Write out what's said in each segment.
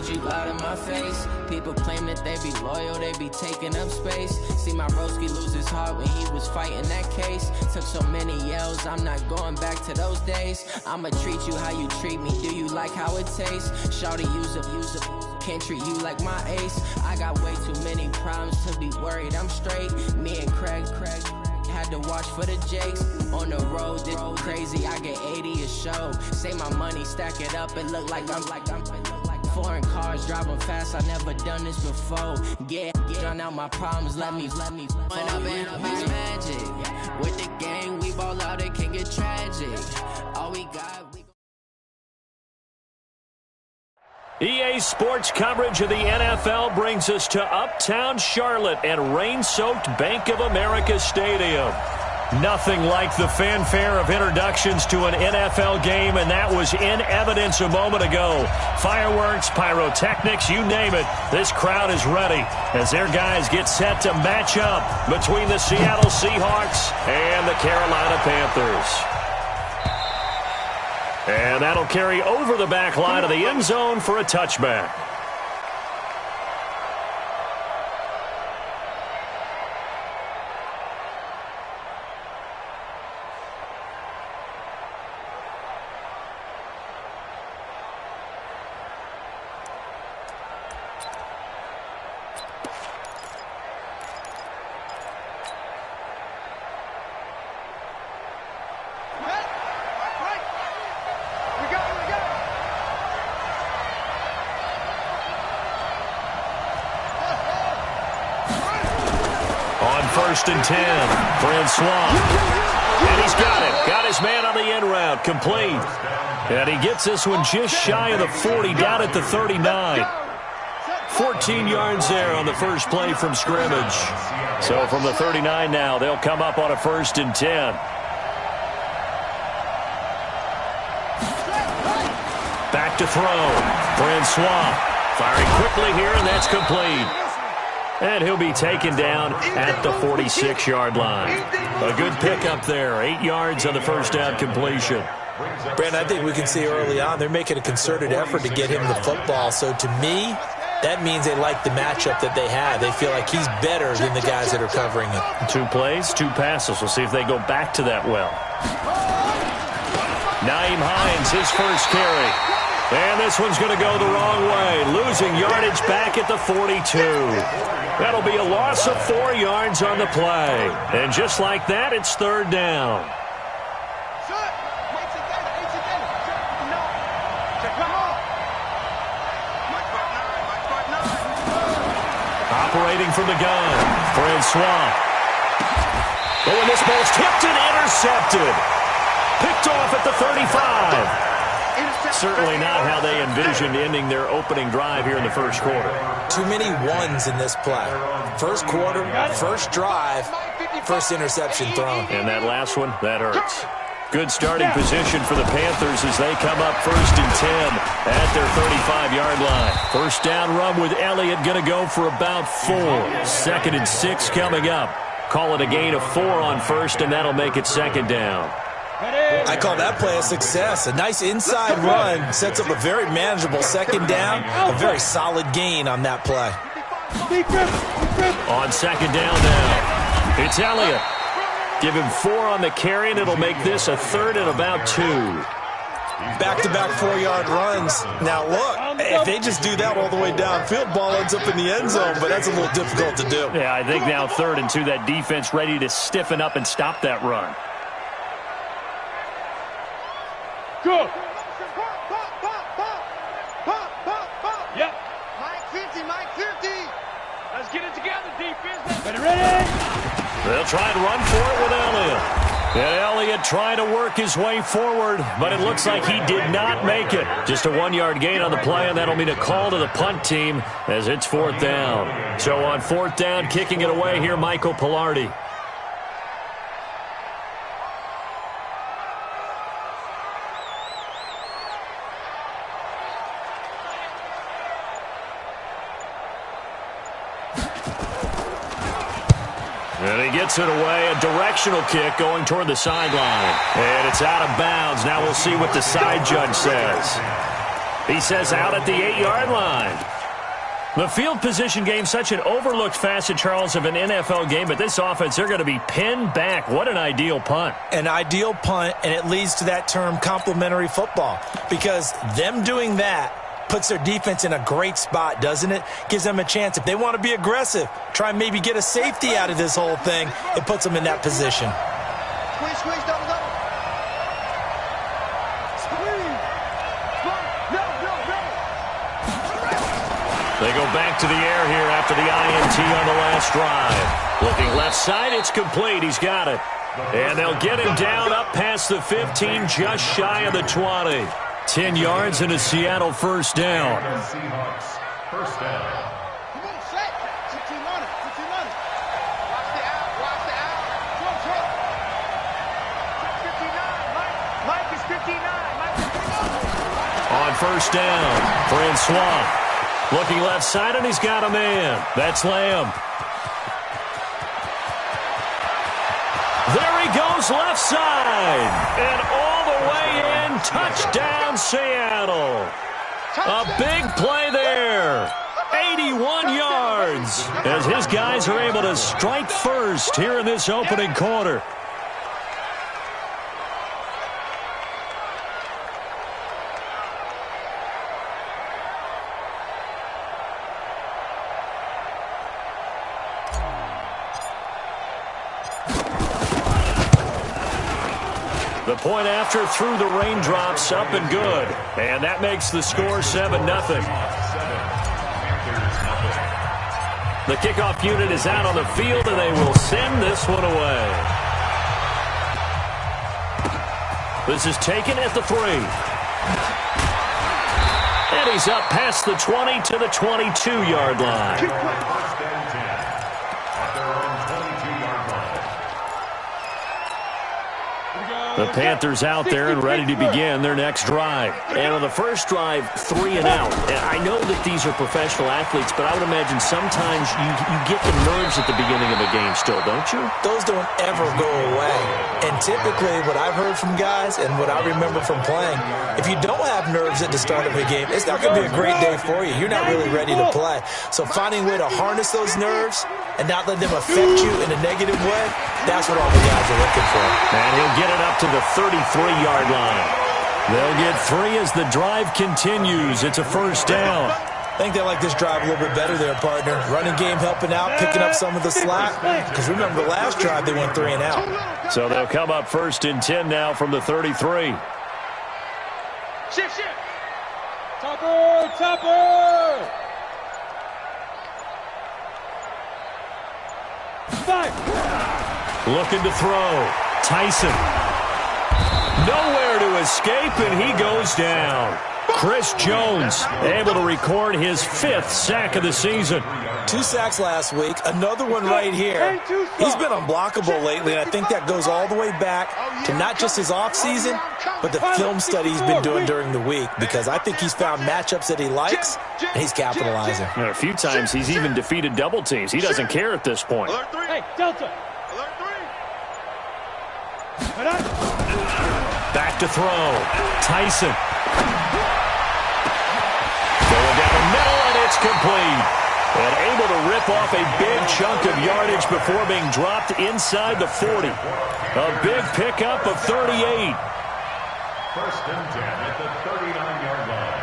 told you out of my face. People claim that they be loyal, they be taking up space. See my broski lose his heart when he was fighting that case. Took so many yells, I'm not going back to those days. I'ma treat you how you treat me, do you like how it tastes? Shawty, use up, can't treat you like my ace. I got way too many problems to be worried, I'm straight. Me and Craig had to watch for the Jakes. On the road, this crazy, I get 80 a show. Say my money, stack it up, it look like I'm foreign cars, driving fast, I never done this before. Get drown out my problems, let me When up it's magic. With the gang, we ball out, it can get tragic. All we got, EA Sports coverage of the NFL brings us to Uptown Charlotte and rain-soaked Bank of America Stadium. Nothing like the fanfare of introductions to an NFL game, and that was in evidence a moment ago. Fireworks, pyrotechnics, you name it. This crowd is ready as their guys get set to match up between the Seattle Seahawks and the Carolina Panthers. And that'll carry over the back line of the end zone for a touchback. First and 10, Francois. And he's got it. Got his man on the end route, complete. And he gets this one just shy of the 40, down at the 39. 14 yards there on the first play from scrimmage. So from the 39 now, they'll come up on a first and 10. Back to throw. Francois firing quickly here, and that's complete. And he'll be taken down at the 46-yard line. A good pickup there. 8 yards on the first down completion. Brandon, I think we can see early on they're making a concerted effort to get him the football. So to me, that means they like the matchup that they have. They feel like he's better than the guys that are covering him. 2 plays, 2 passes. We'll see if they go back to that well. Naeem Hines, his first carry. And this one's going to go the wrong way. Losing yardage back at the 42. That'll be a loss of 4 yards on the play. And just like that, it's third down. Operating from the gun, Francois. Oh, and this ball's tipped and intercepted. Picked off at the 35. Certainly not how they envisioned ending their opening drive here in the first quarter. Too many ones in this play. First quarter, first drive, first interception thrown. And that last one, that hurts. Good starting position for the Panthers as they come up first and 10 at their 35-yard line. First down run with Elliott going to go for about 4. Second and 6 coming up. Call it a gain of 4 on first, and that'll make it second down. I call that play a success. A nice inside run sets up a very manageable second down. A very solid gain on that play. On second down now, it's Elliott. Give him 4 on the carry, and it'll make this a third and about 2. Back-to-back 4-yard runs. Now, look, if they just do that all the way downfield, ball ends up in the end zone, but that's a little difficult to do. Yeah, I think now third and 2, that defense ready to stiffen up and stop that run. Go. Yep. Mike 50. Let's get it together, defense. Ready? They'll try and run for it with Elliott. And Elliott trying to work his way forward, but it looks like he did not make it. Just a 1-yard gain on the play, and that'll mean a call to the punt team as it's fourth down. So on fourth down, kicking it away here, Michael Pilardi. And he gets it away, a directional kick going toward the sideline. And it's out of bounds. Now we'll see what the side judge says. He says out at the 8-yard line. The field position game, such an overlooked facet, Charles, of an NFL game, but this offense, they're going to be pinned back. What an ideal punt. An ideal punt, and it leads to that term complementary football, because them doing that puts their defense in a great spot, doesn't it? Gives them a chance. If they want to be aggressive, try and maybe get a safety out of this whole thing, it puts them in that position. Squeeze, squeeze, double, double. Squeeze. No. They go back to the air here after the INT on the last drive. Looking left side, it's complete. He's got it. And they'll get him down up past the 15, just shy of the 20. 10 yards and a Seattle first down. Seahawks first down. Come on, set. Put your money. Watch the out. Trump. 59. Mike is 59. On first down, Francois. Looking left side, and he's got a man. That's Lamb. There he goes left side. And all the way in, touchdown Seattle. A big play there. 81 yards as his guys are able to strike first here in this opening quarter. The point after through the raindrops, up and good. And that makes the score 7-0. The kickoff unit is out on the field, and they will send this one away. This is taken at the 3. And he's up past the 20 to the 22-yard line. The Panthers out there and ready to begin their next drive. And on the first drive, 3 and out. And I know that these are professional athletes, but I would imagine sometimes you get the nerves at the beginning of a game still, don't you? Those don't ever go away. And typically what I've heard from guys and what I remember from playing, if you don't have nerves at the start of a game, it's not going to be a great day for you. You're not really ready to play. So finding a way to harness those nerves and not let them affect you in a negative way, that's what all the guys are looking for. And he'll get it up to the 33-yard line. They'll get 3 as the drive continues. It's a first down. I think they like this drive a little bit better there, partner. Running game helping out, picking up some of the slack. Because remember, the last drive they went 3 and out. So they'll come up first and 10 now from the 33. Shift. Topper. 5. Looking to throw. Tyson. Nowhere to escape, and he goes down. Chris Jones able to record his 5th sack of the season. 2 sacks last week, another one right here. He's been unblockable lately, and I think that goes all the way back to not just his offseason, but the film study he's been doing during the week, because I think he's found matchups that he likes, and he's capitalizing. A few times he's even defeated double teams. He doesn't care at this point. Hey, Delta. Back to throw. Tyson. Going down the middle, and it's complete. And able to rip off a big chunk of yardage before being dropped inside the 40. A big pickup of 38. First and 10 at the 39-yard line.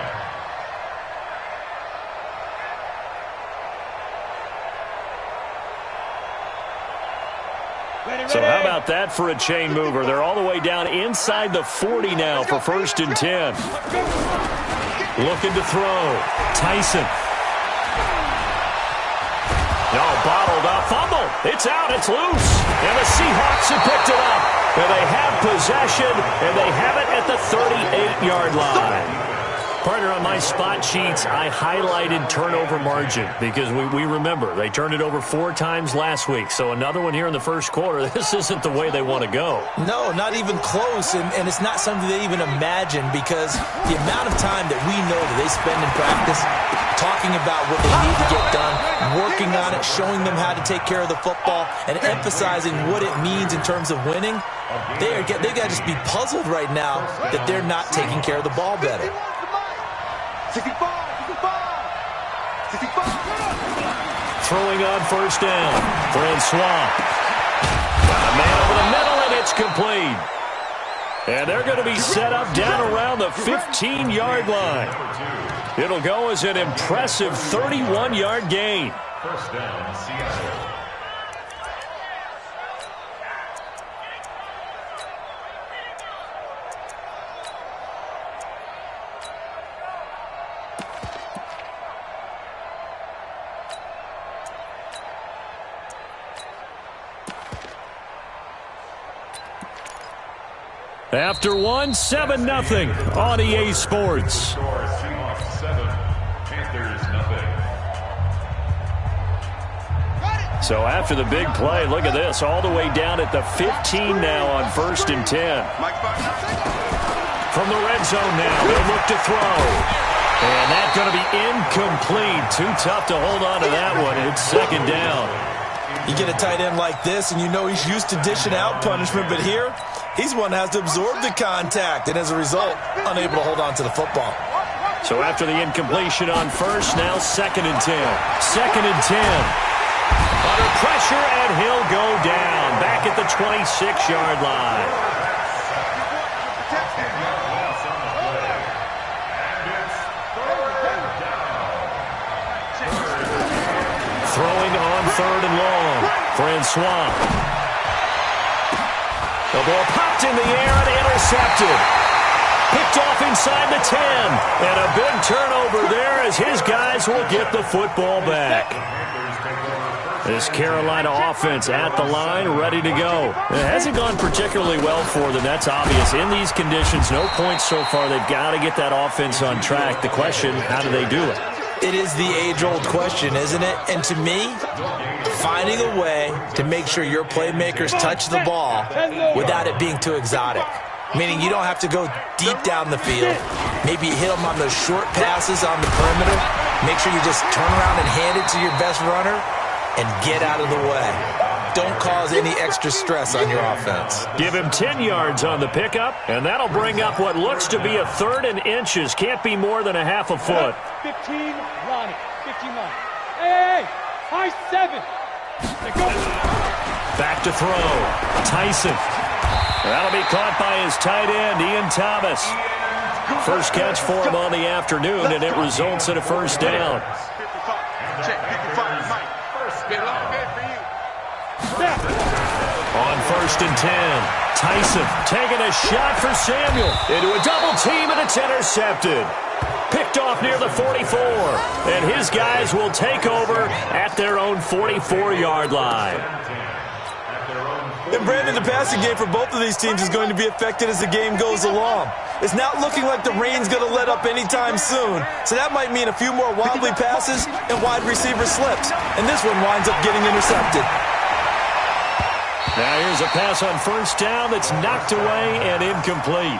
So how about that for a chain mover? They're all the way down inside the 40 now for first and 10. Looking to throw. Tyson. No, bottled up. Fumble. It's out. It's loose. And the Seahawks have picked it up. And they have possession, and they have it at the 38-yard line. Partner, on my spot sheets, I highlighted turnover margin because we remember they turned it over 4 times last week. So another one here in the first quarter. This isn't the way they want to go. No, not even close, and it's not something they even imagine, because the amount of time that we know that they spend in practice talking about what they need to get done, working on it, showing them how to take care of the football, and emphasizing what it means in terms of winning, they got to just be puzzled right now that they're not taking care of the ball better. Throwing on first down. Francois. Got a man over the middle, and it's complete. And they're going to be set up down around the 15-yard line. It'll go as an impressive 31-yard gain. First down, Seattle. After one, 7-0 on EA Sports. Score, Seahawks 7, Panthers nothing. So after the big play, look at this, all the way down at the 15 now on 1st and 10. From the red zone now, they'll look to throw. And that's going to be incomplete. Too tough to hold on to that one. It's 2nd down. You get a tight end like this, and you know he's used to dishing out punishment, but here, he's one that has to absorb the contact, and as a result, unable to hold on to the football. So after the incompletion on 1st, now 2nd and 10. 2nd and 10. Under pressure, and he'll go down. Back at the 26-yard line. Throwing on 3rd and long. Francois. The ball popped in the air and intercepted. Picked off inside the 10. And a big turnover there as his guys will get the football back. This Carolina offense at the line, ready to go. It hasn't gone particularly well for them, that's obvious. In these conditions, no points so far. They've got to get that offense on track. The question, how do they do it? It is the age-old question, isn't it? And to me, finding a way to make sure your playmakers touch the ball without it being too exotic. Meaning you don't have to go deep down the field. Maybe hit them on those short passes on the perimeter. Make sure you just turn around and hand it to your best runner and get out of the way. Don't cause any extra stress on your offense. Give him 10 yards on the pickup, and that'll bring up what looks to be a 3rd and inches. Can't be more than a half a foot. 15, Ronnie. 15 line. Hey, high 7. Go. Back to throw. Tyson. That'll be caught by his tight end, Ian Thomas. First catch for him on the afternoon, and it results in a 1st down. On 1st and 10, Tyson taking a shot for Samuel into a double team, and it's intercepted. Picked off near the 44, and his guys will take over at their own 44-yard line. And Brandon, the passing game for both of these teams is going to be affected as the game goes along. It's not looking like the rain's going to let up anytime soon, so that might mean a few more wobbly passes and wide receiver slips, and this one winds up getting intercepted. Now here's a pass on 1st down that's knocked away and incomplete.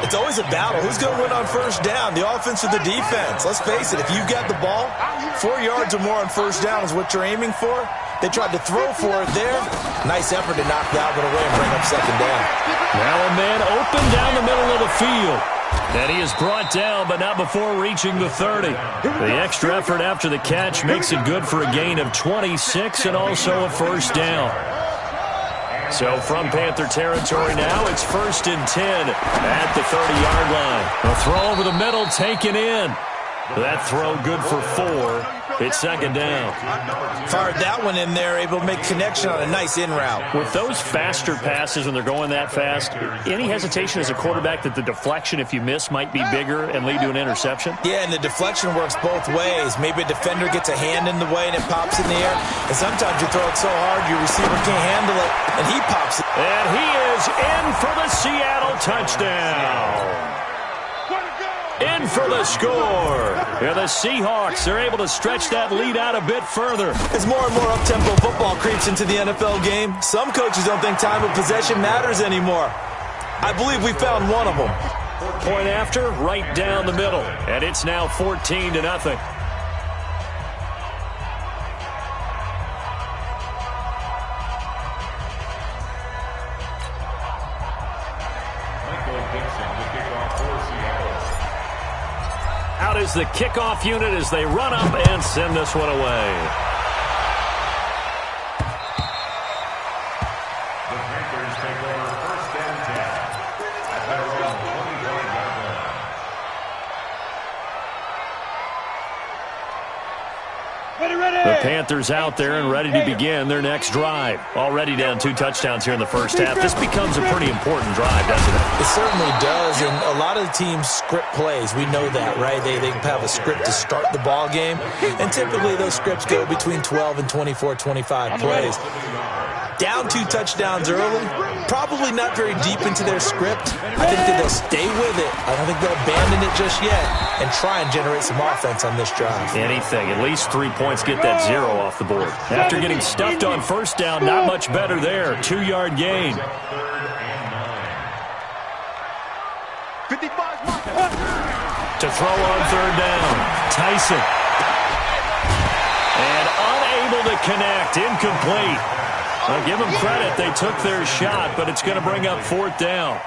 It's always a battle. Who's going to win on 1st down, the offense or the defense? Let's face it, if you've got the ball, 4 yards or more on 1st down is what you're aiming for. They tried to throw for it there. Nice effort to knock that one away and bring up 2nd down. Now a man open down the middle of the field. And he is brought down, but not before reaching the 30. The extra effort after the catch makes it good for a gain of 26 and also a 1st down. So from Panther territory now, it's 1st and 10 at the 30-yard line. A throw over the middle taken in. That throw good for 4. It's 2nd down. Fired that one in there, able to make connection on a nice in route. With those faster passes when they're going that fast, any hesitation as a quarterback that the deflection, if you miss, might be bigger and lead to an interception? Yeah, and the deflection works both ways. Maybe a defender gets a hand in the way and it pops in the air. And sometimes you throw it so hard your receiver can't handle it, and he pops it. And he is in for the Seattle touchdown. In for the score. Yeah, the Seahawks are able to stretch that lead out a bit further. As more and more up-tempo football creeps into the NFL game, some coaches don't think time of possession matters anymore. I believe we found one of them. Point after, right down the middle. And it's now 14-0. is the kickoff unit as they run up and send this one away. The Panthers take over first and 10 at their own 24-yard line. The Panthers out there and ready to begin their next drive. Already down 2 touchdowns here in the first half. This becomes a pretty important drive, doesn't it? It certainly does, and a lot of the teams script plays. We know that, right? They have a script to start the ball game, and typically those scripts go between 12 and 24, 25 plays. Down 2 touchdowns early, probably not very deep into their script. I think that they'll stay with it. I don't think they'll abandon it just yet and try and generate some offense on this drive. Anything, at least 3 points, get that 0 off the board. After getting stuffed on first down, not much better there. 2-yard gain. 55 mark. To throw on third down, Tyson. And unable to connect, incomplete. Well, give them credit. They took their shot, but it's going to bring up 4th down.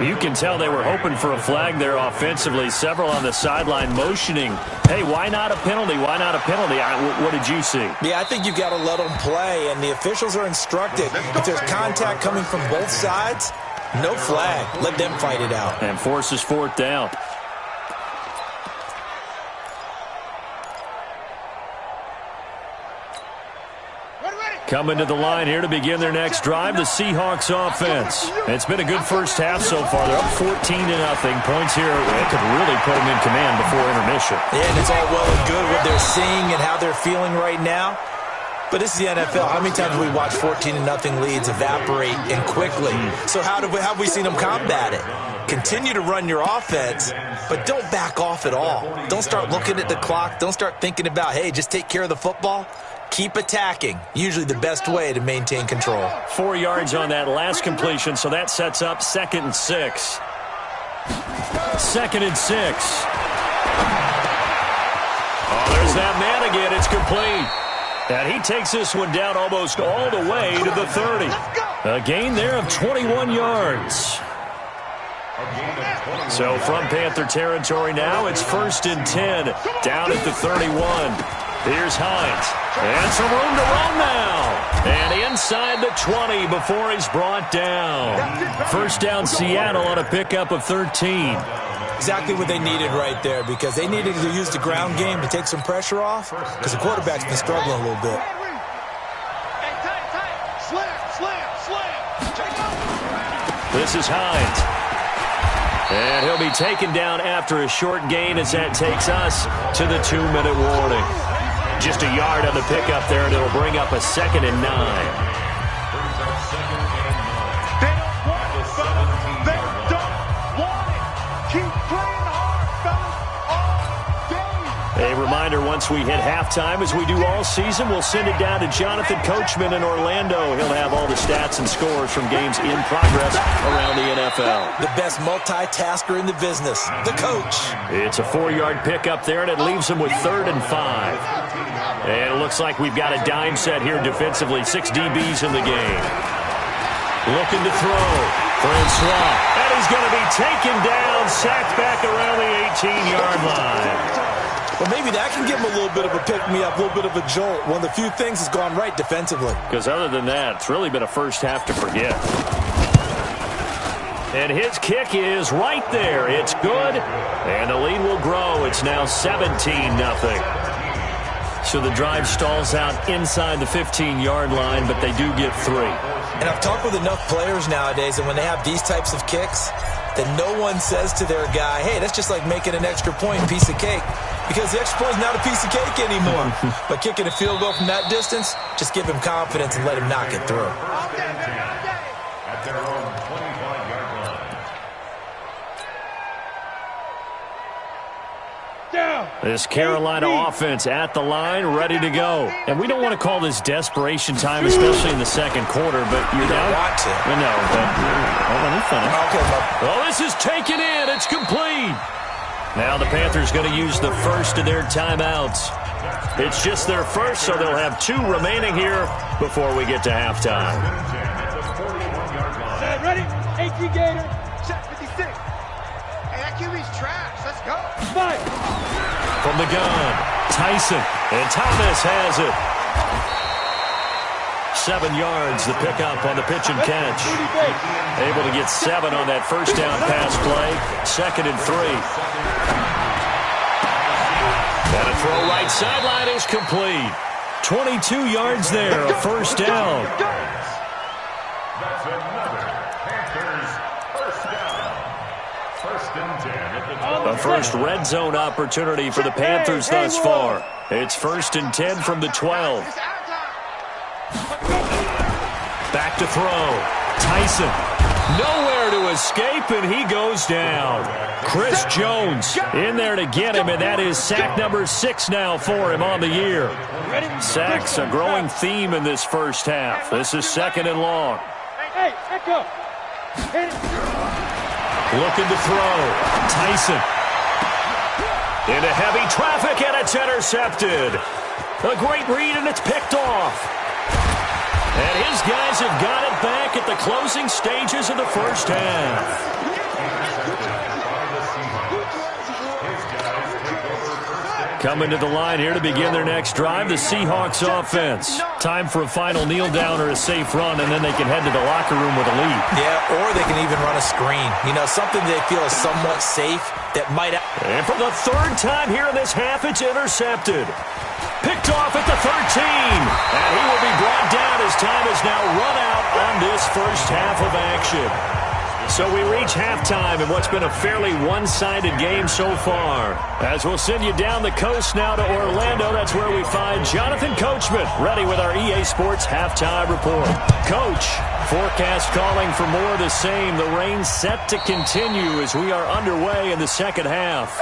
You can tell they were hoping for a flag there offensively. Several on the sideline motioning, hey, why not a penalty? Why not a penalty? What did you see? Yeah, I think you've got to let them play, and the officials are instructed. If there's contact coming from both sides, no flag. Let them fight it out. And forces 4th down. Coming to the line here to begin their next drive, the Seahawks offense. It's been a good first half so far. They're up 14-0. Points here, it could really put them in command before intermission. Yeah, and it's all well and good what they're seeing and how they're feeling right now. But this is the NFL. How many times have we watched 14-0 leads evaporate and quickly? So how have we seen them combat it? Continue to run your offense, but don't back off at all. Don't start looking at the clock. Don't start thinking about, hey, just take care of the football. Keep attacking. Usually the best way to maintain control. 4 yards on that last completion, so that sets up 2nd and 6. 2nd and 6. Oh, there's that man again. It's complete. And he takes this one down almost all the way to the 30. A gain there of 21 yards. So from Panther territory now, it's 1st and 10, down at the 31. Here's Hines. And some room to run now. And inside the 20 before he's brought down. First down Seattle on a pickup of 13. Exactly what they needed right there, because they needed to use the ground game to take some pressure off, because the quarterback's been struggling a little bit. This is Hines. And he'll be taken down after a short gain as that takes us to the 2-minute warning. Just a yard on the pickup there, and it'll bring up a 2nd and 9. A reminder, once we hit halftime, as we do all season, we'll send it down to Jonathan Coachman in Orlando. He'll have all the stats and scores from games in progress around the NFL. The best multitasker in the business, the coach. It's a 4-yard pickup there, and it leaves him with 3rd and 5. And it looks like we've got a dime set here defensively. 6 DBs in the game. Looking to throw. Francois. And he's going to be taken down, sacked back around the 18-yard line. Well, maybe that can give him a little bit of a pick-me-up, a little bit of a jolt. One of the few things has gone right defensively. Because other than that, it's really been a first half to forget. And his kick is right there. It's good, and the lead will grow. It's now 17-0. So the drive stalls out inside the 15-yard line, but they do get 3. And I've talked with enough players nowadays, and when they have these types of kicks, that no one says to their guy, hey, that's just like making an extra point, piece of cake. Because the extra point is not a piece of cake anymore. But kicking a field goal from that distance, just give him confidence and let him knock it through. At their own 25-yard line. This Carolina offense at the line, ready to go. And we don't want to call this desperation time, especially in the second quarter, but you don't want to. No, but let me finish. Okay, well, this is taken in. It's complete. Now the Panthers going to use the first of their timeouts. It's just their first, so they'll have 2 remaining here before we get to halftime. Set, ready? 18 Gator. Set 56. Hey, that QB's trash. Let's go. 5. From the gun, Tyson, and Thomas has it. 7 yards the pickup on the pitch and catch. Able to get 7 on that first down pass play. 2nd and 3. And a throw right sideline is complete. 22 yards there, a first down. That's another Panthers first down. 1st and 10. A first red zone opportunity for the Panthers thus far. It's 1st and 10 from the 12. Back to throw. Tyson. Nowhere to escape, and he goes down. Chris Jones in there to get him, and that is sack number 6 now for him on the year. Sacks a growing theme in this first half. This is 2nd and long. Hey, echo. Looking to throw. Tyson. Into heavy traffic, and it's intercepted. A great read, and it's picked off. And his guys have got it back at the closing stages of the first half. Coming to the line here to begin their next drive, the Seahawks offense. Time for a final kneel down or a safe run, and then they can head to the locker room with a lead. Yeah, or they can even run a screen. You know, something they feel is somewhat safe that might... And for the 3rd time here in this half, it's intercepted. Picked off at the 13. And he will be brought down as time is now run out on this first half of action. So we reach halftime in what's been a fairly one-sided game so far. As we'll send you down the coast now to Orlando, that's where we find Jonathan Coachman ready with our EA Sports Halftime Report. Coach, forecast calling for more of the same. The rain set to continue as we are underway in the second half.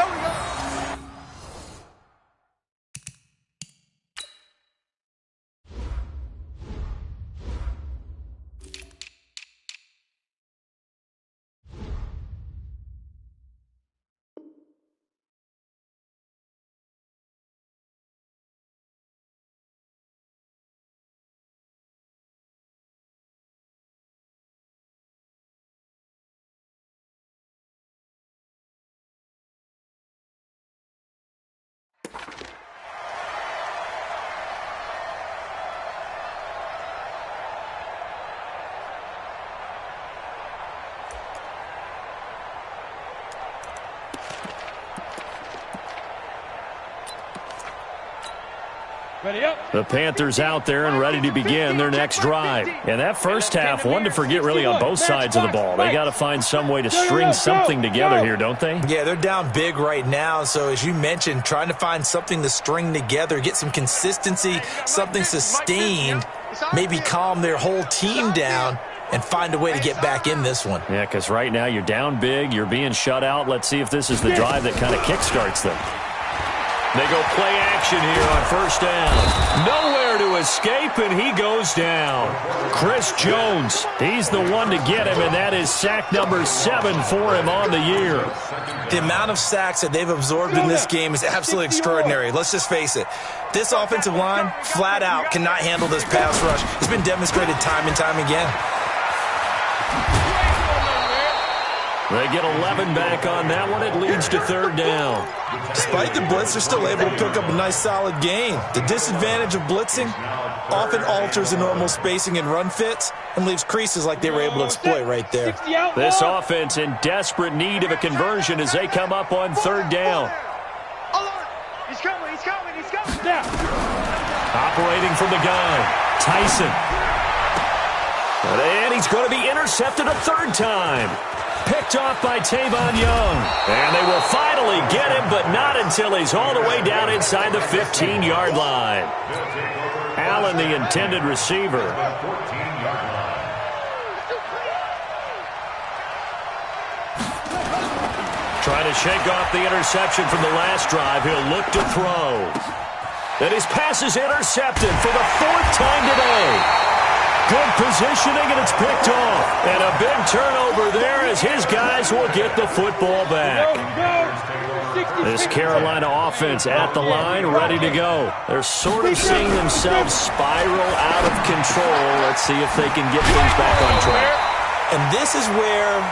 The Panthers out there and ready to begin their next drive. And that first half, one to forget really on both sides of the ball. They got to find some way to string something together here, don't they? Yeah, they're down big right now. So as you mentioned, trying to find something to string together, get some consistency, something sustained, maybe calm their whole team down and find a way to get back in this one. Yeah, because right now you're down big, you're being shut out. Let's see if this is the drive that kind of kickstarts them. They go play action here on first down. Nowhere to escape, and he goes down. Chris Jones, he's the one to get him, and that is sack number 7 for him on the year. The amount of sacks that they've absorbed in this game is absolutely extraordinary. Let's just face it. This offensive line, flat out, cannot handle this pass rush. It's been demonstrated time and time again. They get 11 back on that one. It leads to 3rd down. Despite the blitz, they're still able to pick up a nice solid gain. The disadvantage of blitzing often alters the normal spacing and run fits and leaves creases like they were able to exploit right there. This offense in desperate need of a conversion as they come up on 3rd down. He's coming. Operating from the gun, Tyson. And he's going to be intercepted a 3rd time. Picked off by Tavon Young. And they will finally get him, but not until he's all the way down inside the 15-yard line. Allen, the intended receiver. Trying to shake off the interception from the last drive. He'll look to throw. And his pass is intercepted for the 4th time today. Good positioning, and it's picked off. And a big turnover there as his guys will get the football back. This Carolina offense at the line, ready to go. They're sort of seeing themselves spiral out of control. Let's see if they can get things back on track. And this is where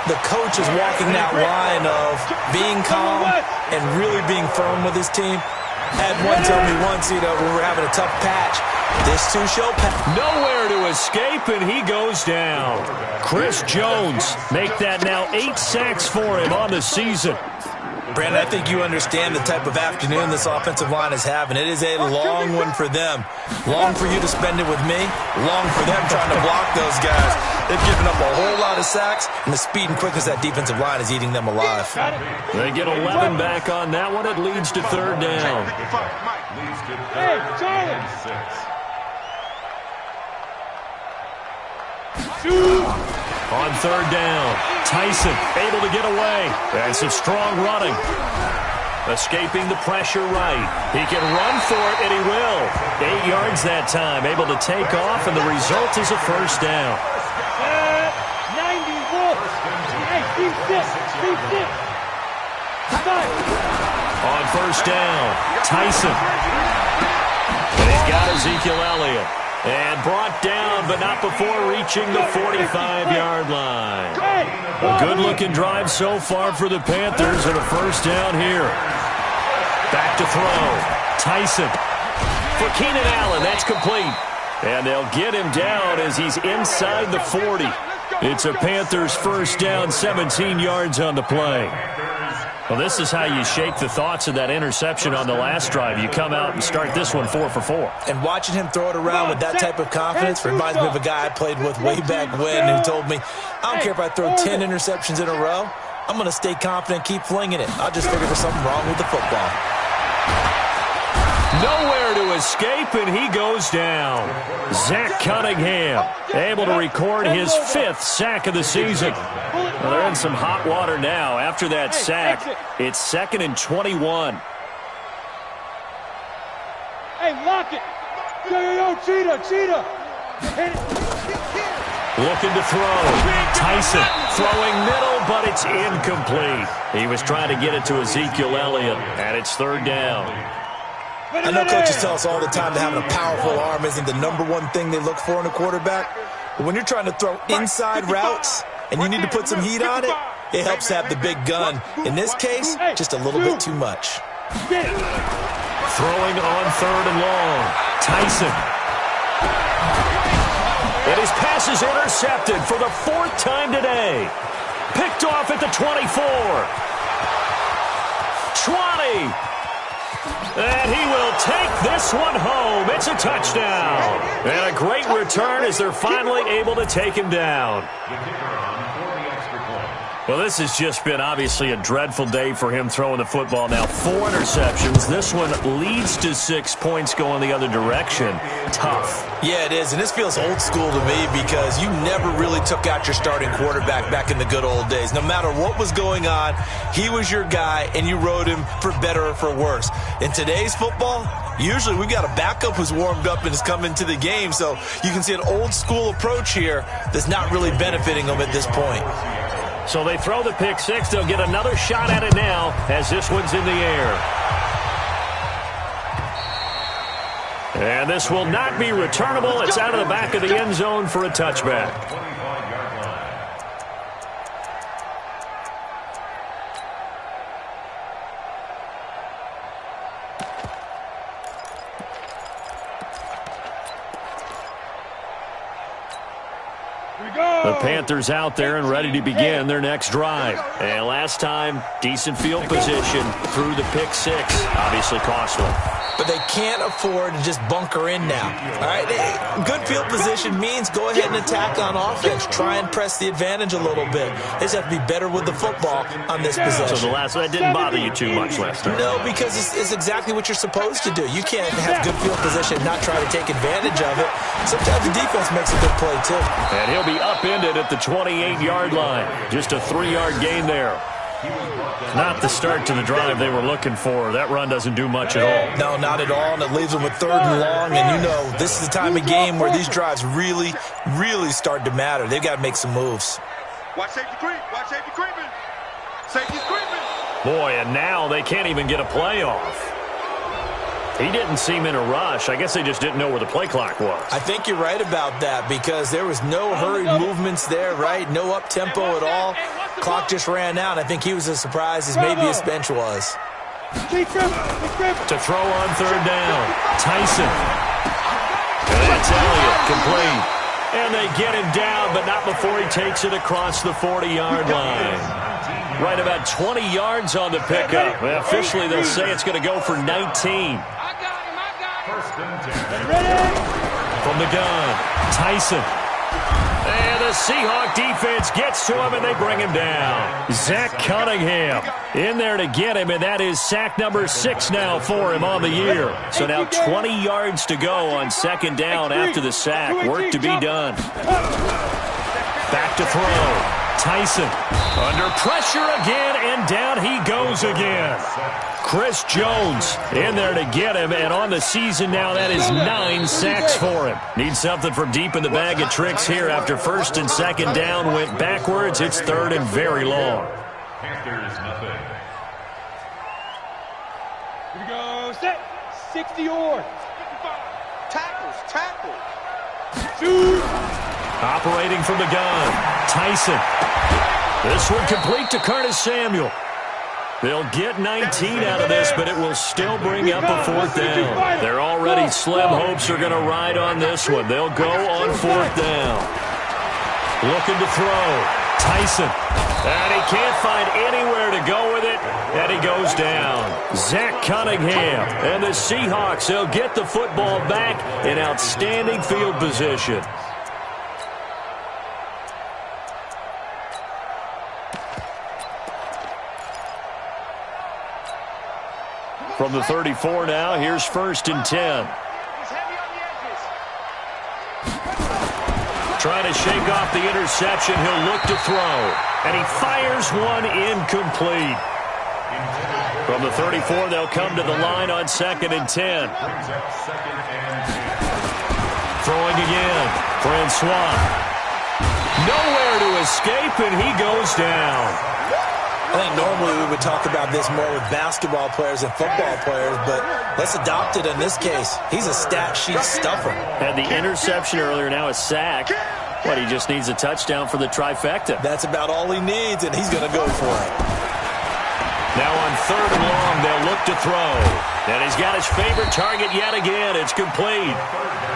the coach is walking that line of being calm and really being firm with his team. Had one tell me once, when we're having a tough patch, this too shall pass. Nowhere to escape, and he goes down. Chris Jones make that now 8 sacks for him on the season. Brandon, I think you understand the type of afternoon this offensive line is having. It is a long one for them. Long for you to spend it with me. Long for them trying to block those guys. They've given up a whole lot of sacks, and the speed and quickness of that defensive line is eating them alive. They get 11 back on that one. It leads to third down. Hey, Charlie! On third down, Tyson able to get away. And some strong running. Escaping the pressure right. He can run for it, and he will. 8 yards that time. Able to take off, and the result is a first down. 91. Hey, deep six. On first down, Tyson. And he's got Ezekiel Elliott. And brought down, but not before reaching the 45-yard line. A good-looking drive so far for the Panthers, and a first down here. Back to throw. Tyson. For Keenan Allen, that's complete. And they'll get him down as he's inside the 40. It's a Panthers first down, 17 yards on the play. Well, this is how you shake the thoughts of that interception on the last drive. You come out and start this one 4 for 4. And watching him throw it around with that type of confidence reminds me of a guy I played with way back when who told me, I don't care if I throw 10 interceptions in a row, I'm going to stay confident, keep flinging it. I'll just figure there's something wrong with the football. Nowhere to escape, and he goes down. Zach Cunningham able to record his 5th sack of the season. Well, they're in some hot water now. After that sack, it's 2nd and 21. Hey, lock it. Yo, cheetah. Looking to throw. Tyson throwing middle, but it's incomplete. He was trying to get it to Ezekiel Elliott, and it's third down. I know coaches tell us all the time that having a powerful arm isn't the #1 thing they look for in a quarterback. But when you're trying to throw inside routes and you need to put some heat on it, it helps have the big gun. In this case, just a little bit too much. Throwing on third and long. Tyson. And his pass is intercepted for the 4th time today. Picked off at the 24. 20. And he will take this one home. It's a touchdown. And a great return as they're finally able to take him down. Well, this has just been obviously a dreadful day for him throwing the football. Now 4 interceptions. This one leads to 6 points going the other direction. Tough. Yeah, it is, and this feels old school to me because you never really took out your starting quarterback back in the good old days. No matter what was going on, he was your guy, and you rode him for better or for worse. In today's football, usually we've got a backup who's warmed up and has come into the game, so you can see an old school approach here that's not really benefiting them at this point. So they throw the pick six. They'll get another shot at it now as this one's in the air. And this will not be returnable. It's out of the back of the end zone for a touchback. The Panthers out there and ready to begin their next drive. And last time, decent field position through the pick six. Obviously cost them. But they can't afford to just bunker in now. All right, good field position means go ahead and attack on offense. Try and press the advantage a little bit. They just have to be better with the football on this possession. So the last one, that didn't bother you too much last time? No, because it's exactly what you're supposed to do. You can't have good field position and not try to take advantage of it. Sometimes the defense makes a good play, too. And he'll be upended at the 28-yard line. Just a 3-yard gain there. Not the start to the drive they were looking for. That run doesn't do much at all. No, not at all, and it leaves them with 3rd and long, and you know this is the time of game where these drives really, really start to matter. They've got to make some moves. Watch safety creep. Watch safety creeping. Safety's creeping. Boy, and now they can't even get a play off. He didn't seem in a rush. I guess they just didn't know where the play clock was. I think you're right about that because there was no hurried movements there, right? No up-tempo at all. Clock just ran out. I think he was as surprised as maybe his bench was. To throw on third down. Tyson. And that's Elliott, complete. And they get him down, but not before he takes it across the 40-yard line. Right about 20 yards on the pickup. Well, officially, they'll say it's going to go for 19. From the gun, Tyson. And the Seahawk defense gets to him, and they bring him down. Zach Cunningham in there to get him, and that is sack number 6 now for him on the year. So now 20 yards to go on second down after the sack. Work to be done. Back to throw. Tyson under pressure again, and down he goes again. Chris Jones in there to get him, and on the season now, that is 9 sacks for him. Needs something from deep in the bag of tricks here after first and second down went backwards. It's third and very long. Panthers, nothing. Here we go, set, 60 or. Tackles. Shoot. Operating from the gun, Tyson. This one complete to Curtis Samuel. They'll get 19 out of this, but it will still bring up a fourth down. They're already slim hopes are going to ride on this one. They'll go on fourth down. Looking to throw. Tyson. And he can't find anywhere to go with it, and he goes down. Zach Cunningham and the Seahawks, they'll get the football back in outstanding field position. From the 34 now, here's first and 10. Trying to shake off the interception. He'll look to throw. And he fires one incomplete. From the 34, they'll come to the line on second and 10. Throwing again. Francois. Nowhere to escape, and he goes down. I think normally we would talk about this more with basketball players and football players, but let's adopt it in this case. He's a stat sheet stuffer. Had the interception earlier, now a sack. What, he just needs a touchdown for the trifecta. That's about all he needs, and he's going to go for it. Now on third and long, they'll look to throw. And he's got his favorite target yet again. It's complete.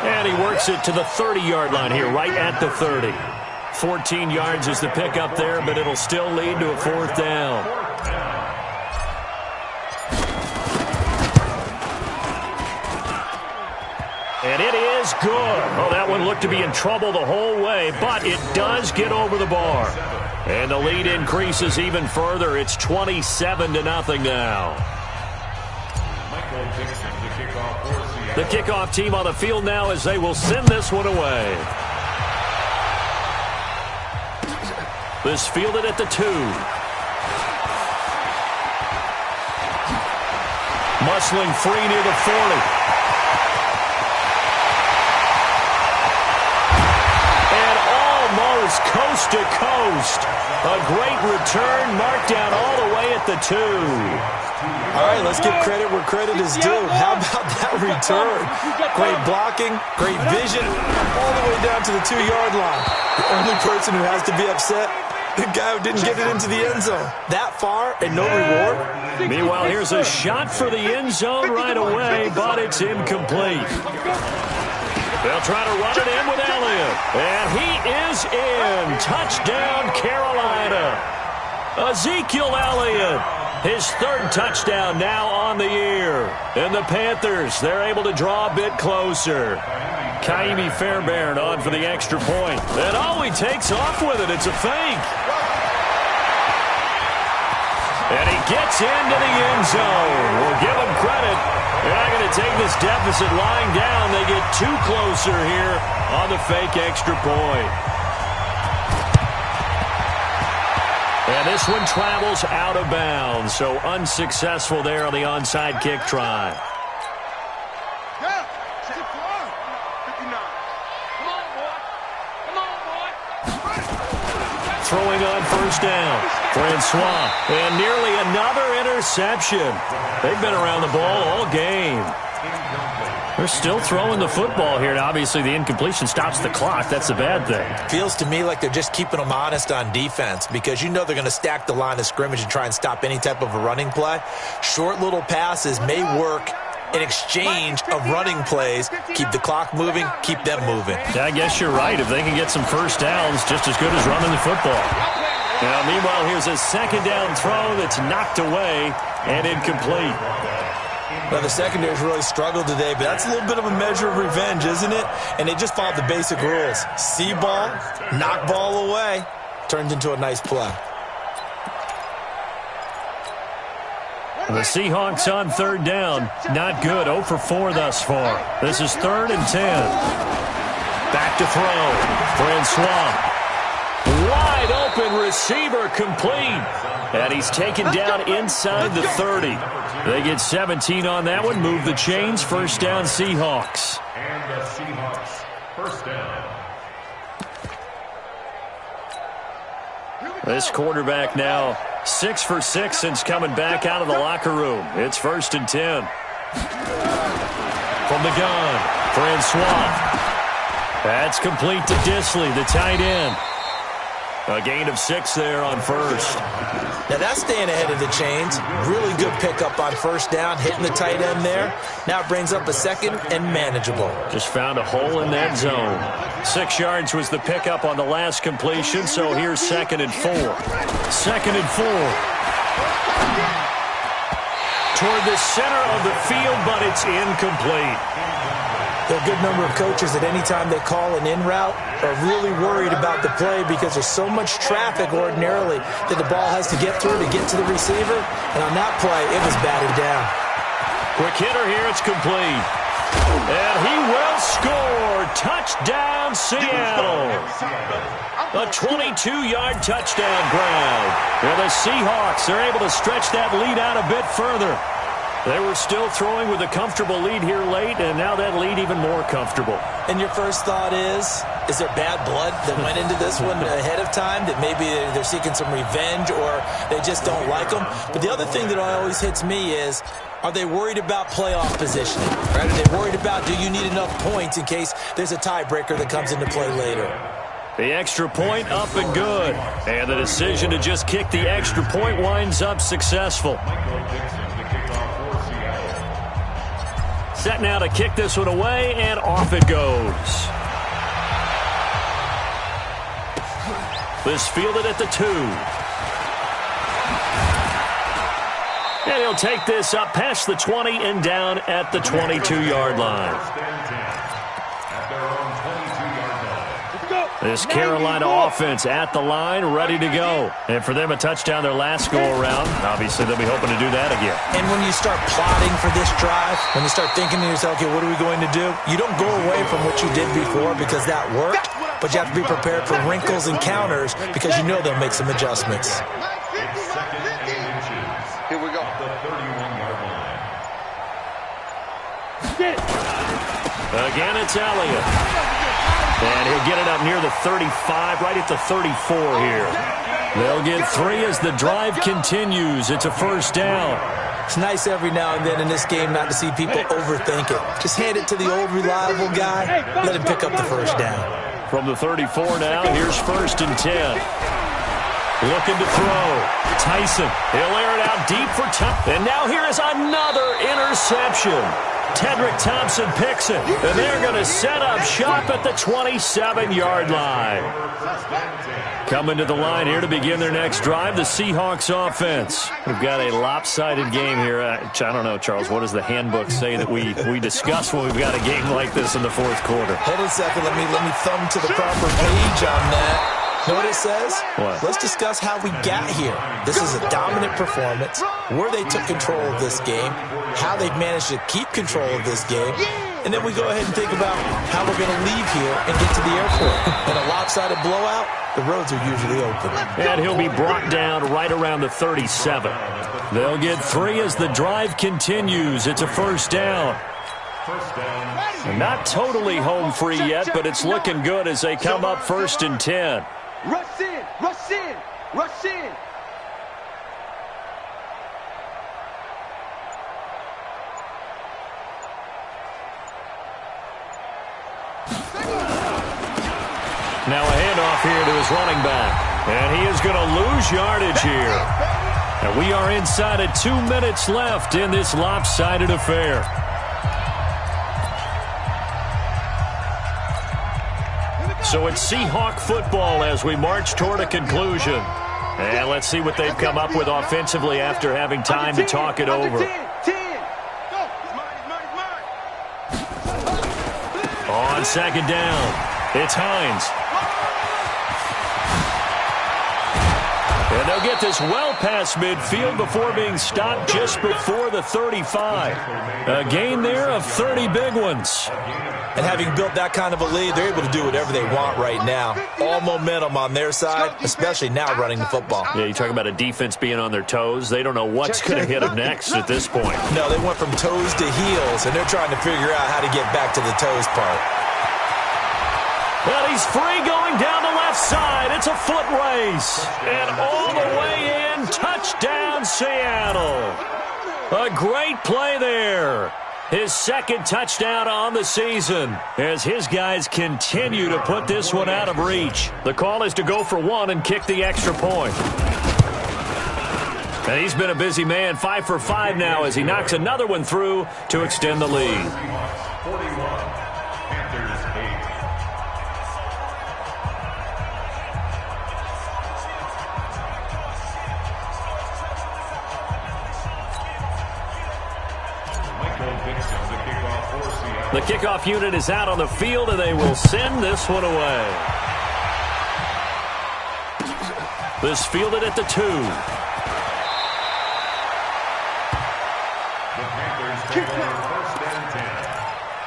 And he works it to the 30-yard line here, right at the 30. 14 yards is the pickup there, but it'll still lead to a fourth down. And it is good. Oh, that one looked to be in trouble the whole way, but it does get over the bar. And the lead increases even further. It's 27-0 now. The kickoff team on the field now as they will send this one away. This fielded at the 2. Muscling free near the 40. And almost coast to coast. A great return marked down all the way at the 2. All right, let's give credit where credit is due. How about that return? Great blocking, great vision, all the way down to the 2-yard line. The only person who has to be upset, the guy who didn't get it into the end zone. That far and no reward. Meanwhile, here's a shot for the end zone right away, but it's incomplete. They'll try to run it in with Elliott. And he is in. Touchdown, Carolina. Ezekiel Elliott. His third touchdown now on the year. And the Panthers, they're able to draw a bit closer. Kaimi Fairbairn on for the extra point. And he takes off with it. It's a fake. And he gets into the end zone. We'll give him credit. They're not going to take this deficit lying down. They get too closer here on the fake extra point. And this one travels out of bounds, so unsuccessful there on the onside kick try. Throwing on first down, Francois, and nearly another interception. They've been around the ball all game. They're still throwing the football here, and obviously the incompletion stops the clock. That's a bad thing. Feels to me like they're just keeping them honest on defense because you know they're going to stack the line of scrimmage and try and stop any type of a running play. Short little passes may work in exchange of running plays. Keep the clock moving, keep them moving. Yeah, I guess you're right. If they can get some first downs, just as good as running the football. Now, meanwhile, here's a second down throw that's knocked away and incomplete. Well, the secondary's really struggled today, but that's a little bit of a measure of revenge, isn't it? And they just followed the basic rules. See ball, knock ball away, turned into a nice play. The Seahawks on third down. Not good. 0 for 4 thus far. This is 3rd and 10. Back to throw. Francois. Wide open receiver complete. And he's taken down inside the 30. They get 17 on that one. Move the chains. First down, Seahawks. And the Seahawks, first down. This quarterback now 6 for 6 since coming back out of the locker room. It's 1st and 10. From the gun, Francois. That's complete to Disley, the tight end. A gain of 6 there on first. Now that's staying ahead of the chains. Really good pickup on first down, hitting the tight end there. Now it brings up a second and manageable. Just found a hole in that zone. 6 yards was the pickup on the last completion, so here's 2nd and 4. 2nd and 4. Toward the center of the field, but it's incomplete. There are a good number of coaches that any time they call an in route are really worried about the play because there's so much traffic ordinarily that the ball has to get through to get to the receiver. And on that play, it was batted down. Quick hitter here, it's complete. And he will score. Touchdown, Seattle. A 22-yard touchdown grab. And the Seahawks are able to stretch that lead out a bit further. They were still throwing with a comfortable lead here late, and now that lead even more comfortable. And your first thought is there bad blood that went into this one ahead of time, that maybe they're seeking some revenge or they just don't like them? But the other thing that always hits me is, are they worried about playoff positioning? Right? Are they worried about, do you need enough points in case there's a tiebreaker that comes into play later? The extra point up and good. And the decision to just kick the extra point winds up successful. Set now to kick this one away, and off it goes. This fielded at the 2. And he'll take this up past the 20 and down at the 22-yard line. This Carolina offense at the line, ready to go. And for them, a touchdown their last go-around. Obviously, they'll be hoping to do that again. And when you start plotting for this drive, when you start thinking to yourself, okay, what are we going to do? You don't go away from what you did before because that worked, but you have to be prepared for wrinkles and counters because you know they'll make some adjustments. Here we go. The 31-yard line. Again, it's Elliott. And he'll get it up near the 35, right at the 34 here. They'll get 3 as the drive continues. It's a first down. It's nice every now and then in this game not to see people overthink it. Just hand it to the old reliable guy. Let him pick up the first down. From the 34 now, here's 1st and 10. Looking to throw. Tyson. He'll air it out deep for Thompson. And now here is another interception. Tedrick Thompson picks it, and they're going to set up shop at the 27-yard line. Coming to the line here to begin their next drive, the Seahawks offense. We've got a lopsided game here. I don't know, Charles, what does the handbook say that we discuss when we've got a game like this in the 4th quarter? Hold on a second. Let me thumb to the proper page on that. Know what it says? What? Let's discuss how we got here. This is a dominant performance, where they took control of this game, how they've managed to keep control of this game, and then we go ahead and think about how we're going to leave here and get to the airport. In a lopsided blowout, the roads are usually open. And he'll be brought down right around the 37. They'll get 3 as the drive continues. It's a first down. Not totally home free yet, but it's looking good as they come up 1st and 10. Rush in, rush in, rush in. Now a handoff here to his running back. And he is going to lose yardage here. And we are inside of 2 minutes left in this lopsided affair. So it's Seahawk football as we march toward a conclusion. And let's see what they've come up with offensively after having time to talk it over. On second down, it's Hines. And they'll get this well past midfield before being stopped just before the 35. A gain there of 30 big ones. And having built that kind of a lead, they're able to do whatever they want right now. All momentum on their side, especially now running the football. Yeah, you talk about a defense being on their toes. They don't know what's going to hit them next at this point. No, they went from toes to heels, and they're trying to figure out how to get back to the toes part. Well, he's free going down the left side. It's a foot race. And all the way in, touchdown Seattle. A great play there. His second touchdown on the season as his guys continue to put this one out of reach. The call is to go for one and kick the extra point. And he's been a busy man, 5 for 5 now as he knocks another one through to extend the lead. 41. Panthers 8. The kickoff unit is out on the field, and they will send this one away. This fielded at the 2. The Panthers take over first and 10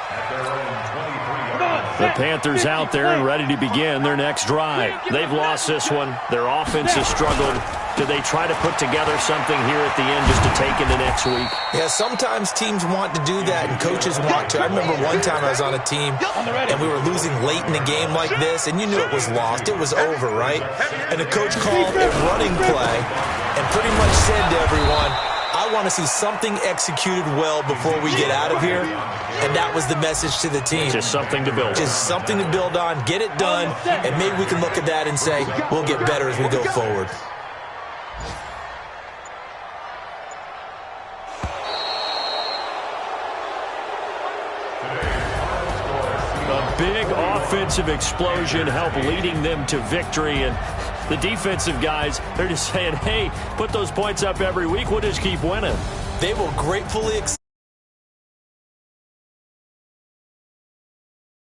at their own 23-yard line. The Panthers out there and ready to begin their next drive. They've lost this one. Their offense has struggled. Do they try to put together something here at the end just to take into next week? Yeah, sometimes teams want to do that and coaches want to. I remember one time I was on a team and we were losing late in a game like this, and you knew it was lost. It was over, right? And the coach called a running play and pretty much said to everyone, I want to see something executed well before we get out of here. And that was the message to the team. Just something to build on. Just something to build on, get it done, and maybe we can look at that and say, we'll get better as we go forward. A big offensive explosion helped leading them to victory, and the defensive guys, they're just saying, hey, put those points up every week, we'll just keep winning. They will gratefully accept